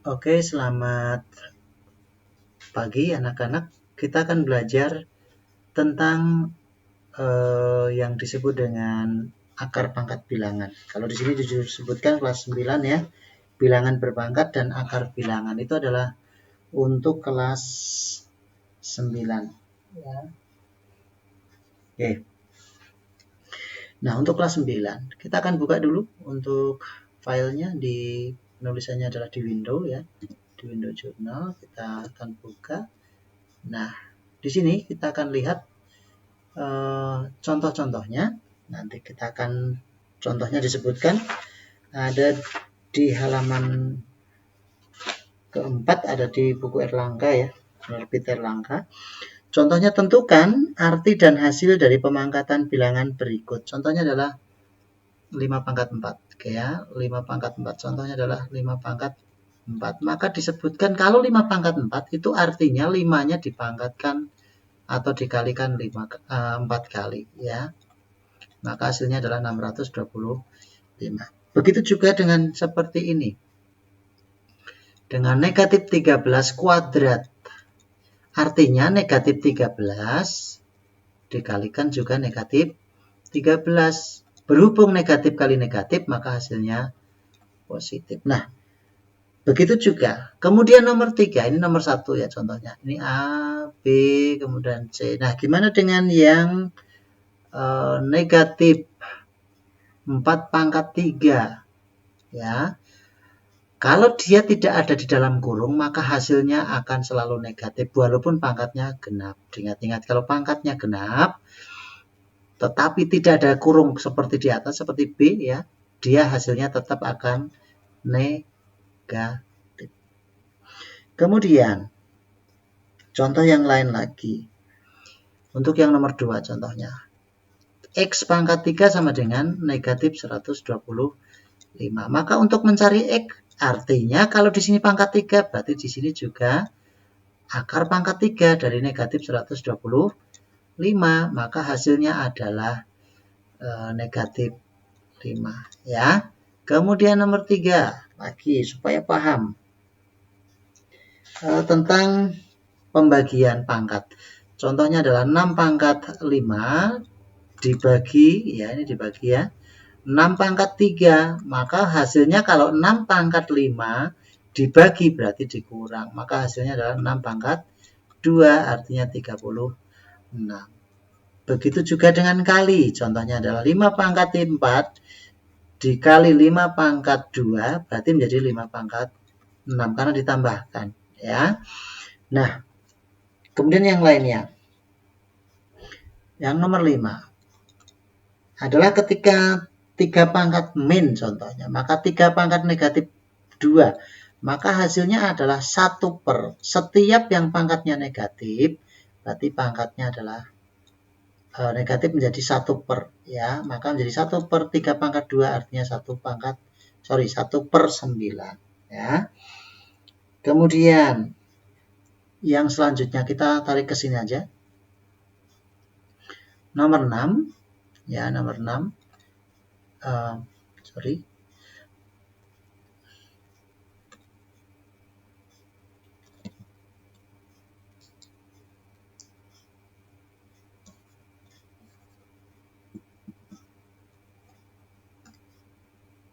Oke, selamat pagi anak-anak. Kita akan belajar tentang yang disebut dengan akar pangkat bilangan. Kalau di sini disebutkan kelas 9 ya, bilangan berpangkat dan akar bilangan itu adalah untuk kelas 9. Ya. Oke. Nah, untuk kelas 9, kita akan buka dulu untuk filenya di penulisannya adalah di window ya. Di window jurnal kita akan buka. Nah, di sini kita akan lihat contoh-contohnya. Nanti kita akan contohnya disebutkan ada di halaman keempat, ada di buku Erlangga ya, penerbit Erlangga. Contohnya, tentukan arti dan hasil dari pemangkatan bilangan berikut. Contohnya adalah 5 pangkat 4. Oke ya, 5 pangkat 4. Contohnya adalah 5 pangkat 4. Maka disebutkan kalau 5 pangkat 4 itu artinya 5-nya dipangkatkan atau dikalikan 4 kali ya. Maka hasilnya adalah 625. Begitu juga dengan seperti ini. Dengan negatif 13 kuadrat. Artinya negatif 13 dikalikan juga negatif 13. Berhubung negatif kali negatif, maka hasilnya positif. Nah, begitu juga. Kemudian nomor 3, ini nomor 1 ya contohnya. Ini A, B, kemudian C. Nah, gimana dengan yang negatif 4 pangkat 3? Ya. Kalau dia tidak ada di dalam kurung, maka hasilnya akan selalu negatif walaupun pangkatnya genap. Ingat-ingat, kalau pangkatnya genap, tetapi tidak ada kurung seperti di atas, seperti B ya, dia hasilnya tetap akan negatif. Kemudian, contoh yang lain lagi. Untuk yang nomor 2 contohnya. X pangkat 3 sama dengan negatif 125. Maka untuk mencari X, artinya kalau di sini pangkat 3, berarti di sini juga akar pangkat 3 dari negatif 125. Maka hasilnya adalah negatif 5. Ya. Kemudian nomor 3, lagi supaya paham tentang pembagian pangkat. Contohnya adalah 6 pangkat 5 dibagi, ya ini dibagi ya, 6 pangkat 3, maka hasilnya kalau 6 pangkat 5 dibagi berarti dikurang, maka hasilnya adalah 6 pangkat 2, artinya 36. Begitu juga dengan kali, contohnya adalah 5 pangkat 4 dikali 5 pangkat 2, berarti menjadi 5 pangkat 6, karena ditambahkan. Ya. Nah, kemudian yang lainnya. Yang nomor 5 adalah ketika 3 pangkat min contohnya, maka 3 pangkat negatif 2, maka hasilnya adalah 1 per. Setiap yang pangkatnya negatif, berarti pangkatnya adalah negatif menjadi 1 per. Ya, maka menjadi 1 per 3 pangkat 2 artinya 1 per 9. Ya. Kemudian, yang selanjutnya kita tarik ke sini aja. Nomor 6. Ya, nomor 6.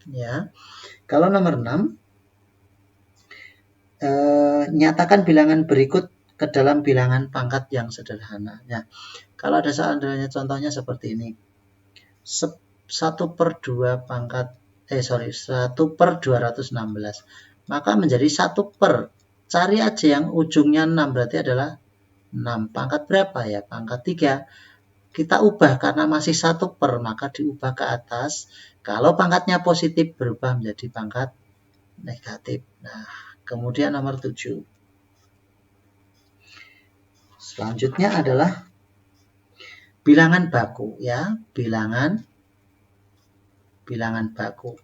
Ya. Kalau nomor 6, nyatakan bilangan berikut ke dalam bilangan pangkat yang sederhana. Nah, kalau ada seandainya contohnya seperti ini. 1 per 2 pangkat 1 per 216. Maka menjadi 1 per. Cari aja yang ujungnya 6, berarti adalah 6. Pangkat berapa ya? Pangkat 3. Kita ubah karena masih 1 per, maka diubah ke atas. Kalau pangkatnya positif berubah menjadi pangkat negatif. Nah, kemudian nomor 7. Selanjutnya adalah bilangan baku ya, bilangan baku.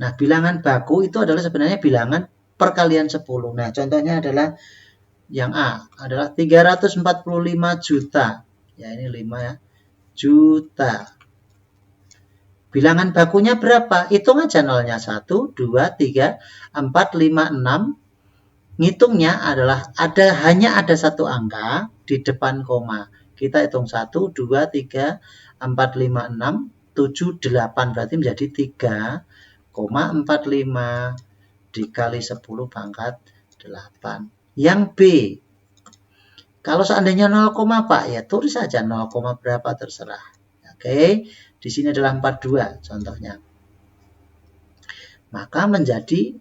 Nah, bilangan baku itu adalah sebenarnya bilangan perkalian 10. Nah, contohnya adalah yang A adalah 345 juta. Ya, ini 5 ya. Juta. Bilangan bakunya berapa? Hitung aja nolnya. 1, 2, 3, 4, 5, 6. Ngitungnya adalah hanya ada satu angka di depan koma. Kita hitung 1, 2, 3, 4, 5, 6, 7, 8. Berarti menjadi 3,45 dikali 10 pangkat 8. Yang B. Kalau seandainya 0, Pak, ya tulis saja 0, berapa terserah. Oke, di sini adalah 42 contohnya. Maka menjadi,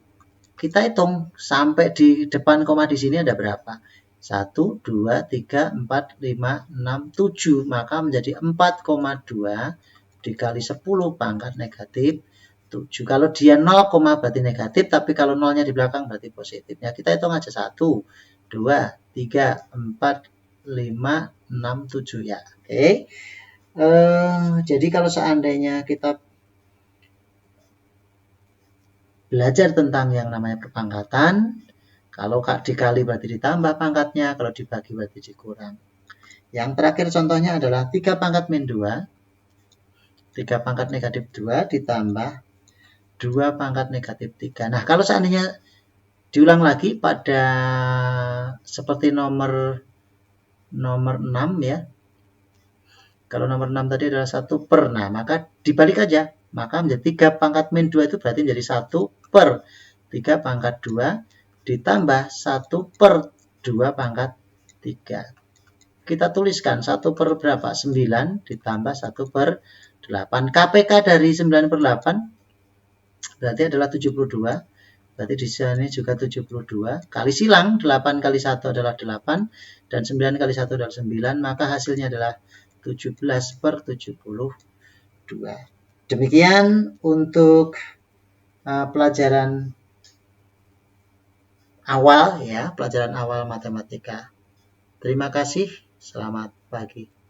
kita hitung sampai di depan koma di sini ada berapa? 1, 2, 3, 4, 5, 6, 7. Maka menjadi 4,2 dikali 10 pangkat negatif 7. Kalau dia 0, berarti negatif, tapi kalau nolnya di belakang berarti positif. Ya, kita hitung aja 1, 2, 3, 4, 5, 6, 7 ya. Oke. Jadi kalau seandainya kita belajar tentang yang namanya perpangkatan, kalau dikali berarti ditambah pangkatnya, kalau dibagi berarti dikurang. Yang terakhir contohnya adalah 3 pangkat min 2, 3 pangkat negatif 2 ditambah 2 pangkat negatif 3. Nah, kalau seandainya diulang lagi pada seperti nomor 6 ya. Kalau nomor 6 tadi adalah 1 per. Nah, maka dibalik aja. Maka menjadi 3 pangkat min 2 itu berarti menjadi 1 per 3 pangkat 2 ditambah 1 per 2 pangkat 3. Kita tuliskan 1 per berapa? 9 ditambah 1 per 8. KPK dari 9 per 8 berarti adalah 72. Berarti di sini juga 72. Kali silang, 8 kali 1 adalah 8. Dan 9 kali 1 adalah 9. Maka hasilnya adalah 17 per 72. Demikian untuk pelajaran awal ya, pelajaran awal matematika. Terima kasih, selamat pagi.